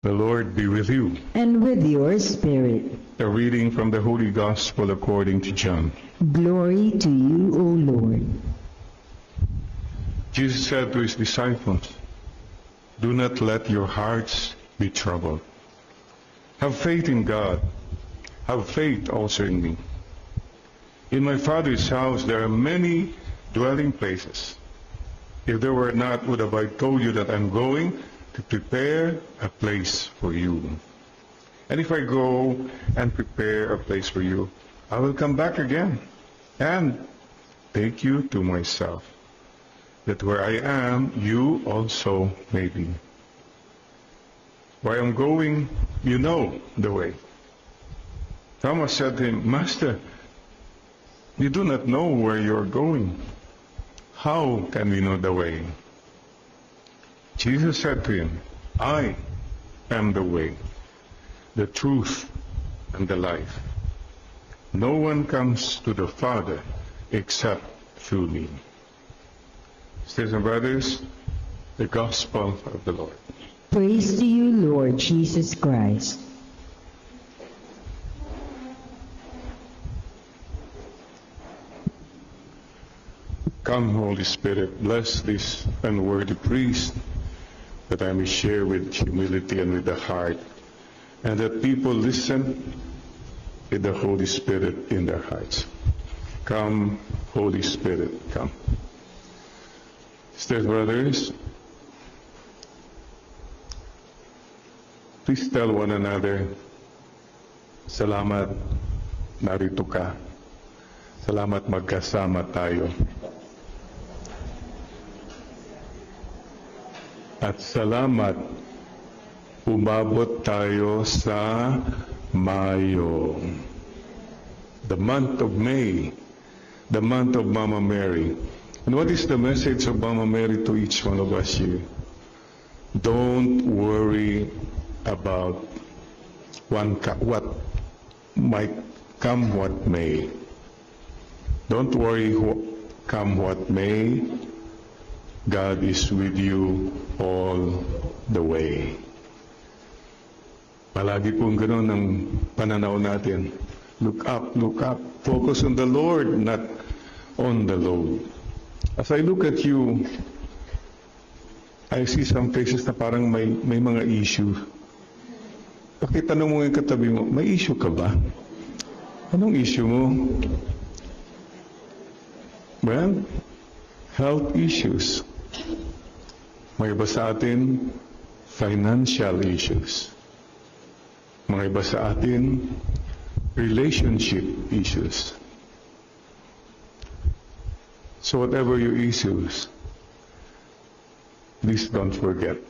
The Lord be with you. And with your spirit. A reading from the Holy Gospel according to John. Glory to you, O Lord. Jesus said to his disciples, "Do not let your hearts be troubled. Have faith in God. Have faith also in me. In my Father's house there are many dwelling places. If there were not, would have I told you that I'm going to prepare a place for you. And if I go and prepare a place for you, I will come back again and take you to myself, that where I am, you also may be. Where I'm going, you know the way." Thomas said to him, "Master, we do not know where you are going. How can we know the way?" Jesus said to him, "I am the way, the truth, and the life. No one comes to the Father except through me." Sisters and brothers, the Gospel of the Lord. Praise to you, Lord Jesus Christ. Come, Holy Spirit, bless this unworthy priest, that I may share with humility and with the heart, and that people listen with the Holy Spirit in their hearts. Come, Holy Spirit, come. Sisters, brothers, please tell one another, "Salamat, narito ka. Salamat, magkasama tayo." At salamat, umabot tayo sa Mayo. The month of May, the month of Mama Mary. And what is the message of Mama Mary to each one of us here? Don't worry about what might come what may. Don't worry come what may. God is with you all the way. Palagi pong ganoon ang pananaw natin. Look up, look up. Focus on the Lord, not on the load. As I look at you, I see some faces na parang may mga issue. Pakitanong mo yung katabi mo, may issue ka ba? Anong issue mo? Well, health issues. May iba sa atin, financial issues. Mga iba sa atin, relationship issues. So whatever your issues, please don't forget.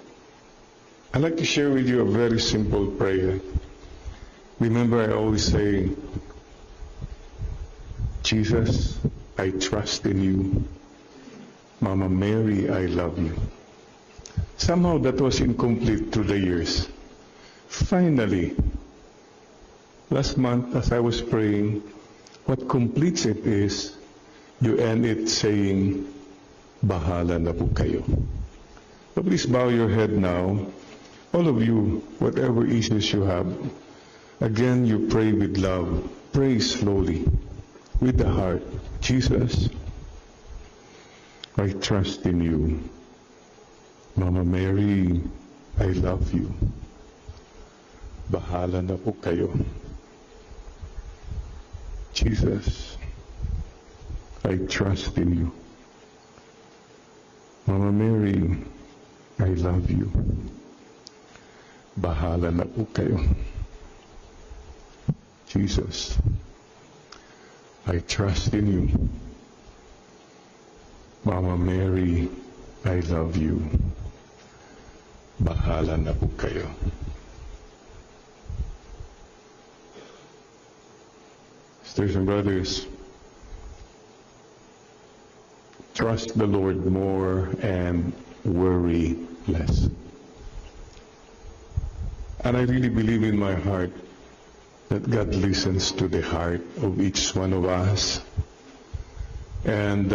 I'd like to share with you a very simple prayer. Remember, I always say, "Jesus, I trust in you. Mama Mary, I love you." Somehow that was incomplete through the years. Finally, last month as I was praying, what completes it is, you end it saying, "Bahala na po kayo." So please bow your head now. All of you, whatever issues you have, again you pray with love. Pray slowly, with the heart. "Jesus, I trust in you. Mama Mary, I love you. Bahala na po kayo. Jesus, I trust in you. Mama Mary, I love you. Bahala na po kayo. Jesus, I trust in you. Mama Mary, I love you. Bahala na po kayo." Sisters and brothers, trust the Lord more and worry less. And I really believe in my heart that God listens to the heart of each one of us. And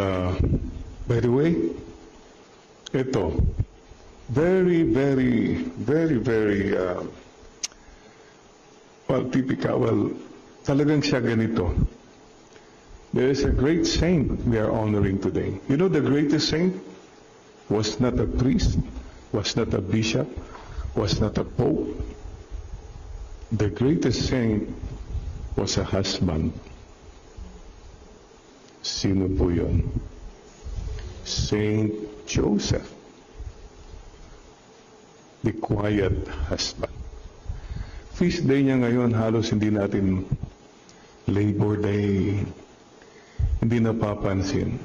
by the way, ito, very, very, very, very, typical. Well, talagang siya ganito. There is a great saint we are honoring today. You know, the greatest saint was not a priest, was not a bishop, was not a pope. The greatest saint was a husband. Sino po yun? Saint Joseph. The quiet husband. Feast day niya ngayon, halos hindi natin Labor Day, hindi napapansin.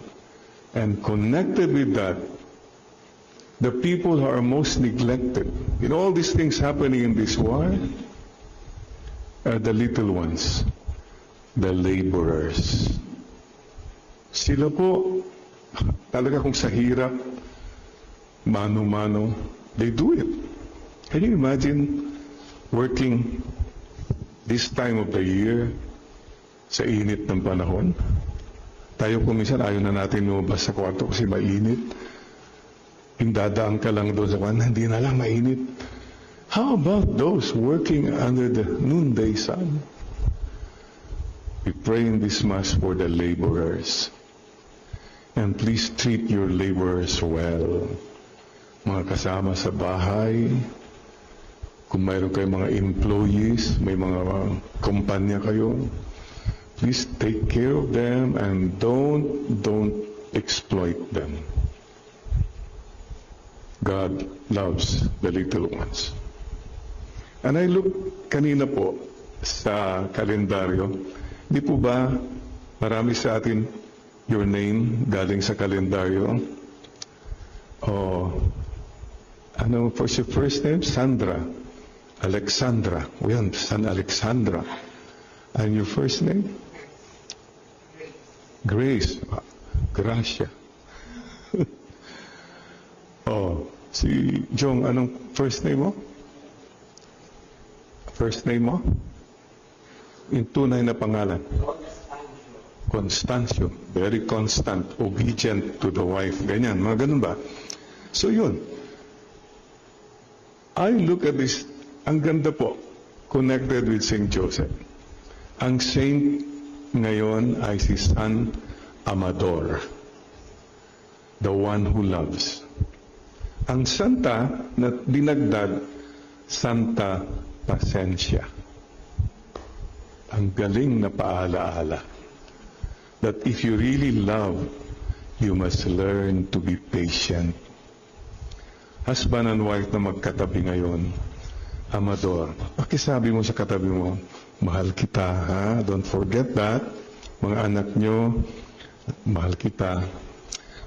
And connected with that, the people who are most neglected in all these things happening in this world are the little ones, the laborers. Sila po, talaga kung sa hirap, mano-mano, they do it. Can you imagine working this time of the year sa init ng panahon? Tayo kung minsan ayaw na natin lumabas sa kwarto kasi mainit. Yung dadaan ka lang doon sa kwarto, hindi na lang mainit. How about those working under the noonday sun? We pray in this Mass for the laborers. And please treat your laborers well. Mga kasama sa bahay, kung mayroon kayong mga employees, may mga kumpanya kayo, please take care of them and don't exploit them. God loves the little ones. And I look kanina po sa kalendaryo, di po ba marami sa atin your name galing sa kalendaryo? Ano po your first name? Sandra. Alexandra. O yan, San Alexandra. And your first name? Grace. Gracia. Si Jong, anong first name mo? First name mo? Yung tunay na pangalan? Constancio. Very constant, obedient to the wife. Ganyan, mga ganun ba? So yun. I look at this, ang ganda po, connected with Saint Joseph. Ang saint ngayon ay si San Amador, the one who loves. Ang santa na dinagdag, Santa Pasensya. Ang galing na paalaala. That if you really love, you must learn to be patient. Husband and wife na magkatabi ngayon, Amador, pakisabi mo sa katabi mo, mahal kita, ha? Don't forget that. Mga anak nyo, mahal kita.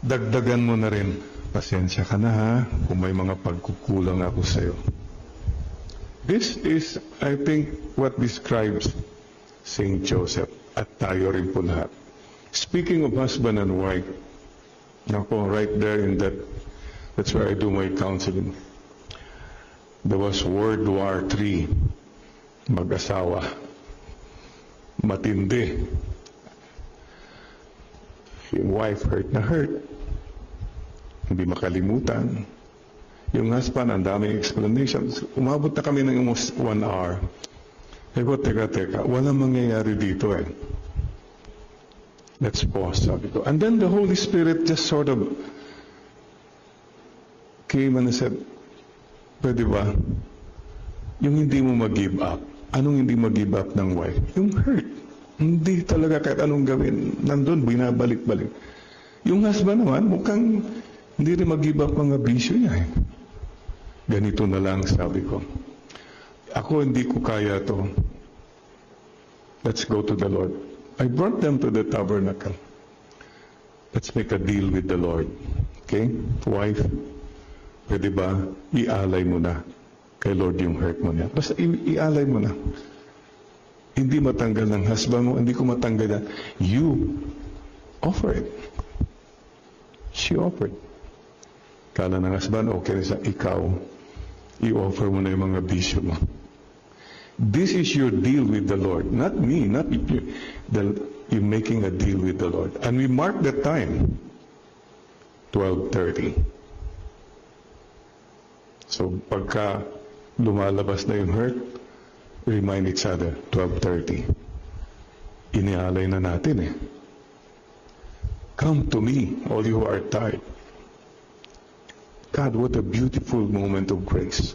Dagdagan mo na rin, pasensya ka na, ha? Kung may mga pagkukulang ako sa'yo. This is, I think, what describes Saint Joseph at tayo rin po lahat. Speaking of husband and wife, ako, right there in that's where I do my counseling. There was World War III, mag-asawa, matindi. Yung wife hurt na hurt, hindi makalimutan. Yung husband, ang daming explanations. Umabot na kami ng almost 1 hour. Teka, walang mangyayari dito eh. Let's pause, sabi ko. And then the Holy Spirit just sort of came and said, pwede ba? Yung hindi mo mag-give up. Anong hindi mag-give up ng wife? Yung hurt. Hindi talaga kahit anong gawin. Nandun, binabalik-balik. Yung husband naman, mukhang hindi rin mag-give up mga bisyo niya eh. Ganito na lang, sabi ko. Ako hindi ko kaya to. Let's go to the Lord. I brought them to the tabernacle. Let's make a deal with the Lord. Okay? Wife, pwede ba ialay mo na kay Lord yung hurt mo niya? Basta ialay mo na. Hindi matanggal ng husband mo, hindi ko matanggal yan. You offer it. She offered. Kala ng husband, okay sa ikaw, i-offer mo na yung mga bisyo mo. This is your deal with the Lord. Not me, not you. You're making a deal with the Lord. And we mark the time, 12:30. So pagka lumalabas na yung hurt, remind each other, 12:30. Inialay na natin eh. Come to me, all you who are tired. God, what a beautiful moment of grace.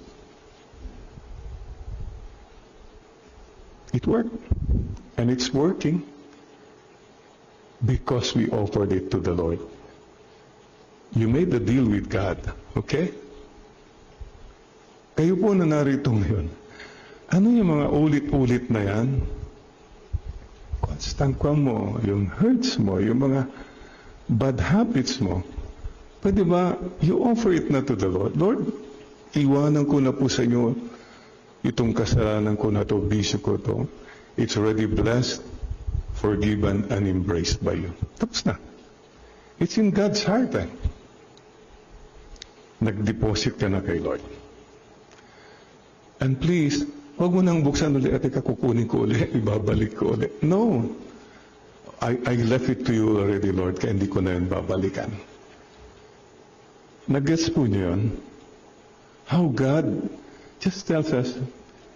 It worked. And it's working because we offered it to the Lord. You made the deal with God, okay? Kayo po na narito ngayon. Ano yung mga ulit-ulit na yan? Constant mo, yung hurts mo, yung mga bad habits mo. Pwede ba, you offer it na to the Lord. Lord, iwanan ko na po sa inyo itong kasalanan ko na to, bisyo ko to. It's already blessed, forgiven, and embraced by you. Tapos na. It's in God's heart eh. Nag-deposit ka na kay Lord. And please, huwag mo nang buksan ulit at kukunin ko ulit, ibabalik ko ulit. No. I left it to you already, Lord, kaya hindi ko na yun babalikan. Nag-gets po niyo yun? How God just tells us,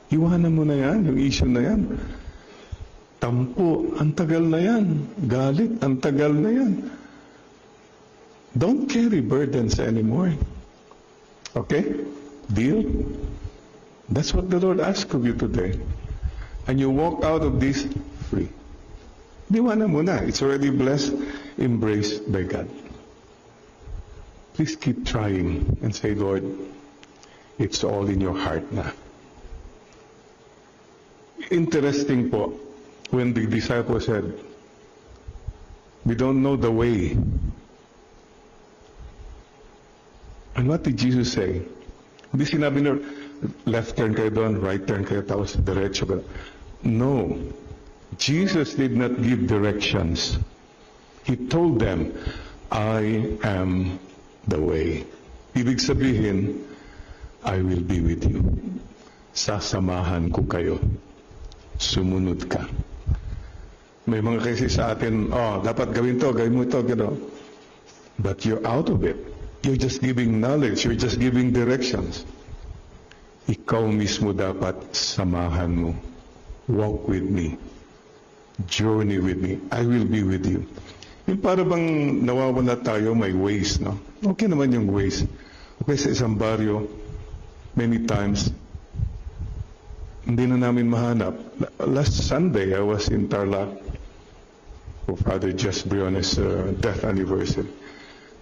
iwanan mo na yan, yung issue na yan. Tampo, ang tagal na yan. Galit, ang tagal na yan. Don't carry burdens anymore. Okay? Deal? That's what the Lord asks of you today. And you walk out of this free. Iwanan mo na. It's already blessed, embraced by God. Please keep trying and say, Lord, it's all in your heart na. Interesting po, when the disciples said, we don't know the way. And what did Jesus say? Hindi sinabi na, left turn kayo doon, right turn kayo, tapos diretso ka. No. Jesus did not give directions. He told them, I am the way. Ibig sabihin, I will be with you. Sasamahan ko kayo. Sumunod ka. May mga kasi sa atin, dapat gawin to, gawin mo ito, gano'n. But you're out of it. You're just giving knowledge, you're just giving directions. Ikaw mismo dapat samahan mo. Walk with me. Journey with me. I will be with you. Yung para bang nawawala tayo, may ways, no? Okay naman yung ways. Okay, sa isang baryo, many times, hindi na namin mahanap. Last Sunday, I was in Tarlac for Father Just Briones' death anniversary.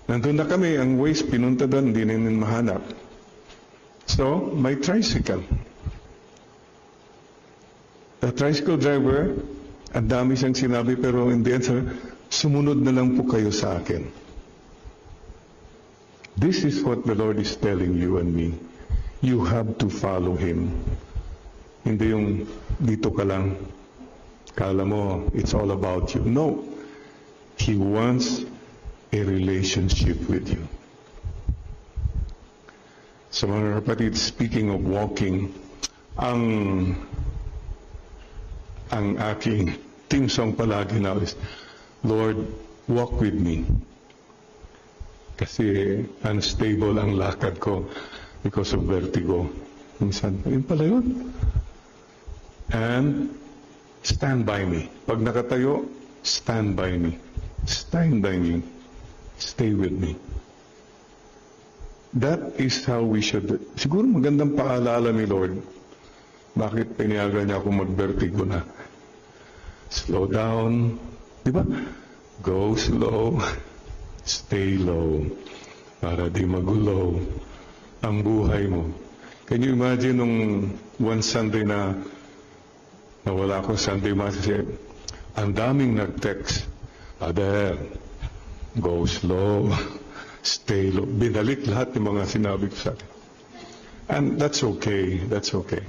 Nandun na kami, ang ways pinunta doon, hindi namin mahanap. So, my tricycle. The tricycle driver, ang dami siyang sinabi, pero in the end, sumunod na lang po kayo sa akin. This is what the Lord is telling you and me. You have to follow Him. Hindi yung dito ka lang, kala mo, it's all about you. No. He wants a relationship with you. So mga kapatid, speaking of walking, ang aking theme song palagi now is, Lord, walk with me. Kasi unstable ang lakad ko because of vertigo. Minsan, yun pala yun. And stand by me. Pag nakatayo, stand by me. Stand by me. Stay with me. That is how we should. Siguro magandang paalala ni Lord. Bakit pinayagan niya ako mag-vertigo na? Slow down. Di ba? Go slow. Stay low. Para di magulo ang buhay mo. Can you imagine nung one Sunday na nawala akong Sunday Mass, ang daming nag-text, Father, go slow, stay low. Binalik lahat ng mga sinabi ko sa akin. And that's okay. That's okay.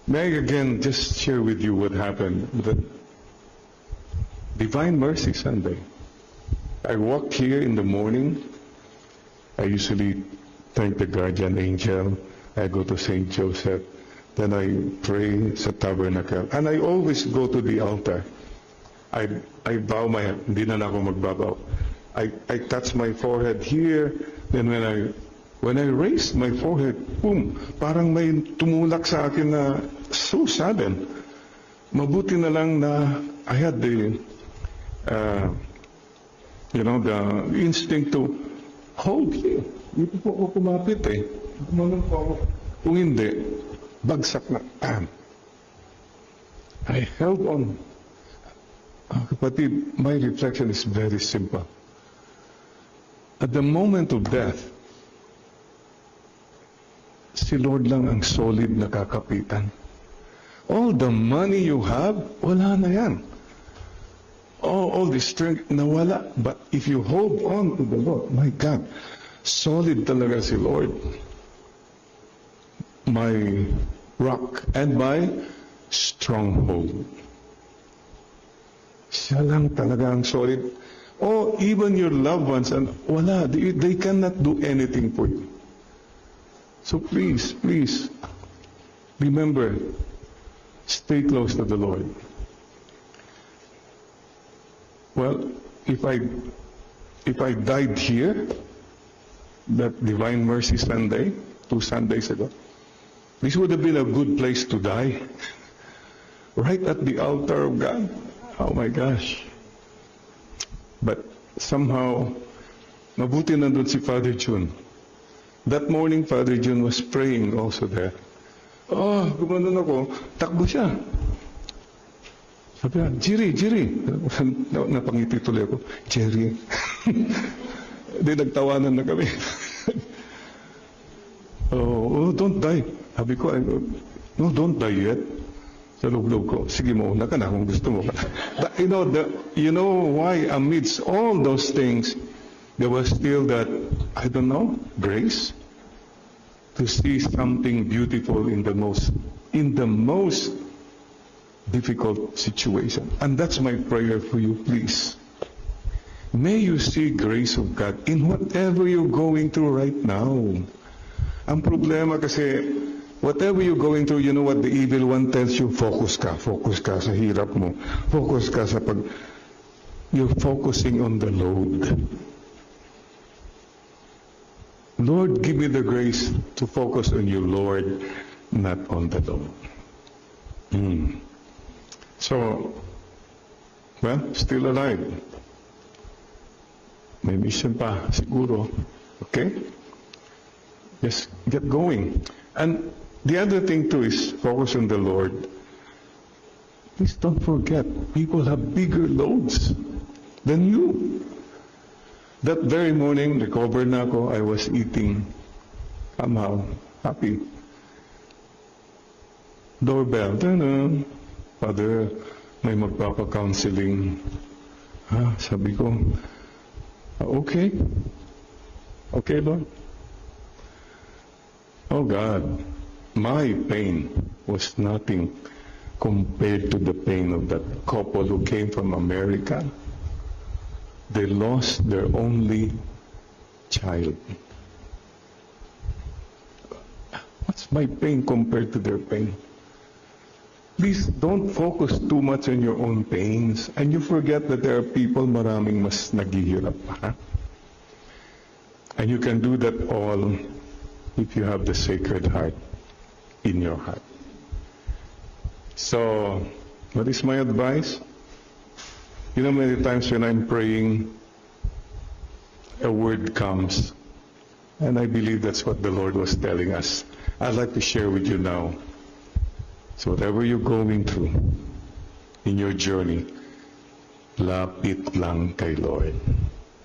May I again just share with you what happened. The Divine Mercy Sunday. I walked here in the morning. I usually thank the guardian angel. I go to St. Joseph. Then I pray sa tabernacle. And I always go to the altar. I bow my head. Hindi na ako magbabaw. I touch my forehead here. Then when I When I raised my forehead, boom, parang may tumulak sa akin na so sudden. Mabuti na lang na I had the the instinct to hold you. Dito po ako kumapit eh. Kumanon po ako. Kung hindi, bagsak na. I held on. Kapatid, my reflection is very simple. At the moment of death, si Lord lang ang solid na kakapitan. All the money you have, wala na yan. All the strength, nawala. But if you hold on to the Lord, my God, solid talaga si Lord. My rock and my stronghold. Siya lang talaga ang solid. Even your loved ones, and wala, they cannot do anything for you. So please, remember, stay close to the Lord. Well, if I died here, that Divine Mercy Sunday, 2 Sundays ago, this would have been a good place to die. Right at the altar of God. Oh my gosh. But somehow, mabuti nandun si Father June. That morning, Father June was praying also there. Gumanon ako, takbo siya. Sabi niya, Jerry. Napangiti tuloy ako, Jerry. Di nagtawanan na kami. Don't die. Sabi ko, no, don't die yet. Sa loob-loob ko, sige mo, una ka na kung gusto mo. But you know why amidst all those things, there was still that, I don't know, grace to see something beautiful in the most difficult situation. And that's my prayer for you, please. May you see grace of God in whatever you're going through right now. Ang problema kasi, whatever you're going through, you know what the evil one tells you? Focus ka sa hirap mo. Focus ka sa you're focusing on the load. Lord, give me the grace to focus on you, Lord, not on the load. So, well, still alive. May mission pa, siguro. Okay? Just get going. And the other thing too is focus on the Lord. Please don't forget, people have bigger loads than you. That very morning, recovered na ako, I was eating, somehow, happy. Doorbell, Father, may magpapa-counseling. Sabi ko, okay. Okay, Lord. Oh God, my pain was nothing compared to the pain of that couple who came from America. They lost their only child. What's my pain compared to their pain? Please don't focus too much on your own pains, and you forget that there are people maraming mas naghihirap pa. And you can do that all if you have the Sacred Heart in your heart. So, what is my advice? You know, many times when I'm praying, a word comes, and I believe that's what the Lord was telling us. I'd like to share with you now. So whatever you're going through in your journey, lapit lang kay Lord.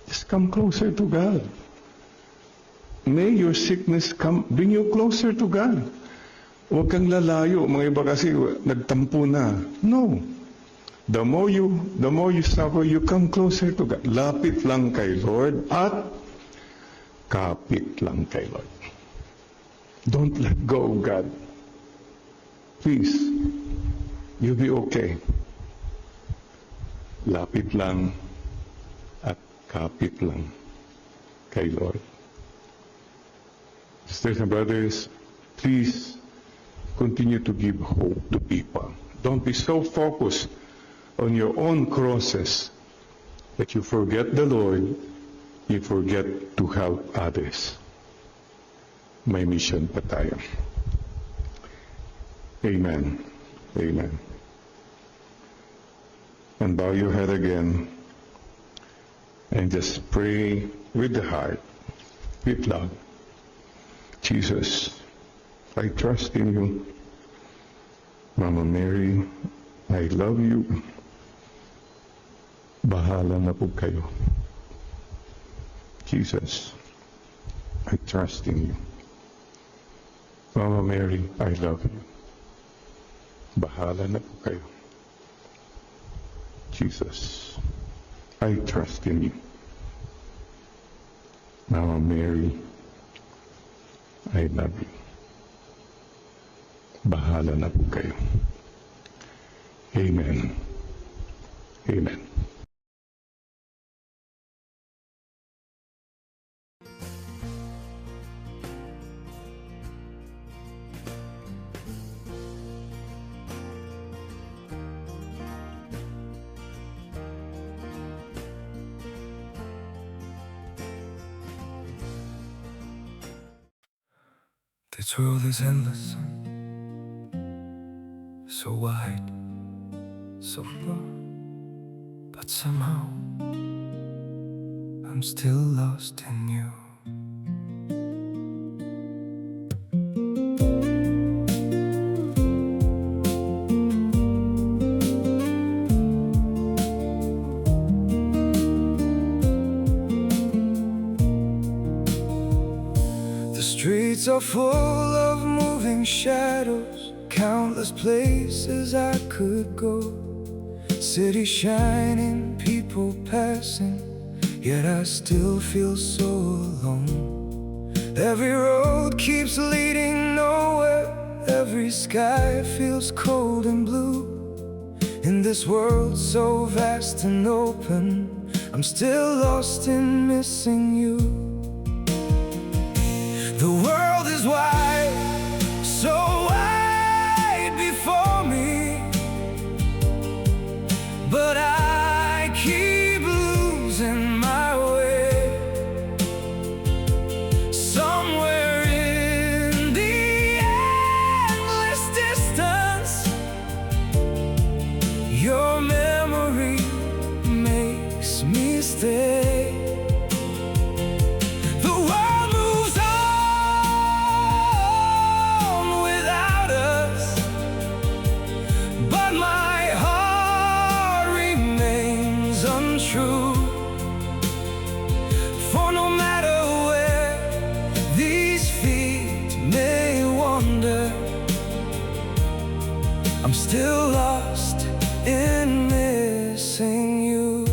Just come closer to God. May your sickness bring you closer to God. Huwag kang lalayo. Mga iba kasi nagtampo na. No. The more you suffer, you come closer to God. Lapit lang kay Lord at kapit lang kay Lord. Don't let go of God. Please, you'll be okay. Lapit lang at kapit lang kay Lord. Sisters and brothers, please continue to give hope to people. Don't be so focused on your own crosses that you forget the Lord, you forget to help others. may mission pa tayo. Amen. Amen. And bow your head again and just pray with the heart, with love. Jesus, I trust in you. Mama Mary, I love you. Bahala na po kayo. Jesus, I trust in you. Mama Mary, I love you. Bahala na po kayo. Jesus, I trust in you. Mama Mary, I love you. Bahala na po kayo. Amen. Amen. This world is endless, so wide, so far, but somehow I'm still lost in you. The streets are full of moving shadows, countless places I could go. City shining, people passing, yet I still feel so alone. Every road keeps leading nowhere, every sky feels cold and blue. In this world so vast and open, I'm still lost in missing you. The world is wide, so wide before me, but I keep losing my way. Somewhere in the endless distance, your memory makes me stay. For no matter where these feet may wander, I'm still lost in missing you.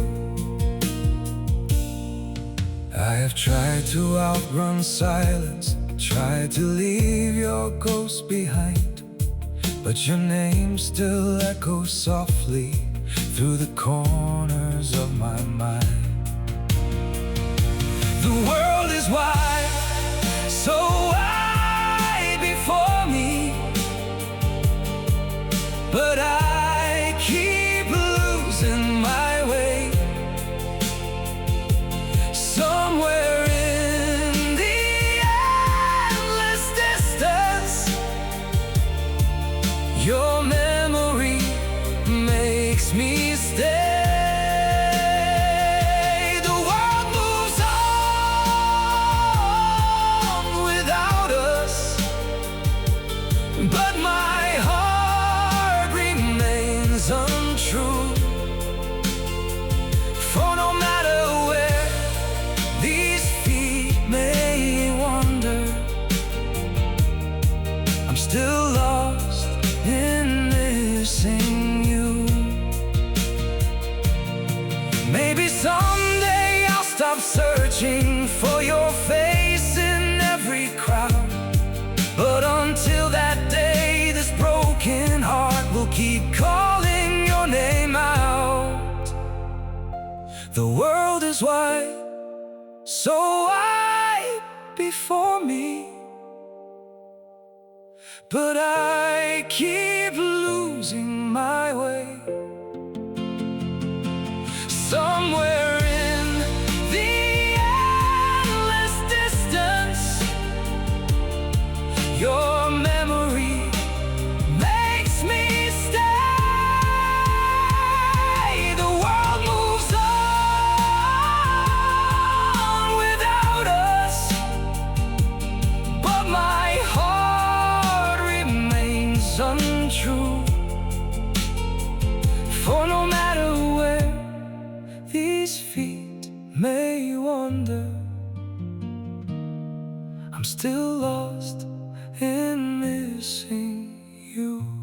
I have tried to outrun silence, tried to leave your ghost behind, but your name still echoes softly through the corners of my mind. The world is wide, so wide before me, but I keep losing my way. Somewhere in the endless distance, your memory makes me stay. But my heart remains untrue. For no matter where these feet may wander, I'm still lost in missing you. Maybe someday I'll stop searching for your face in every crowd, but until that day, this broken heart will keep calling your name out. The world is wide, so wide before me, but I keep losing my way. Somewhere in the endless distance, these feet may wander, I'm still lost in missing you.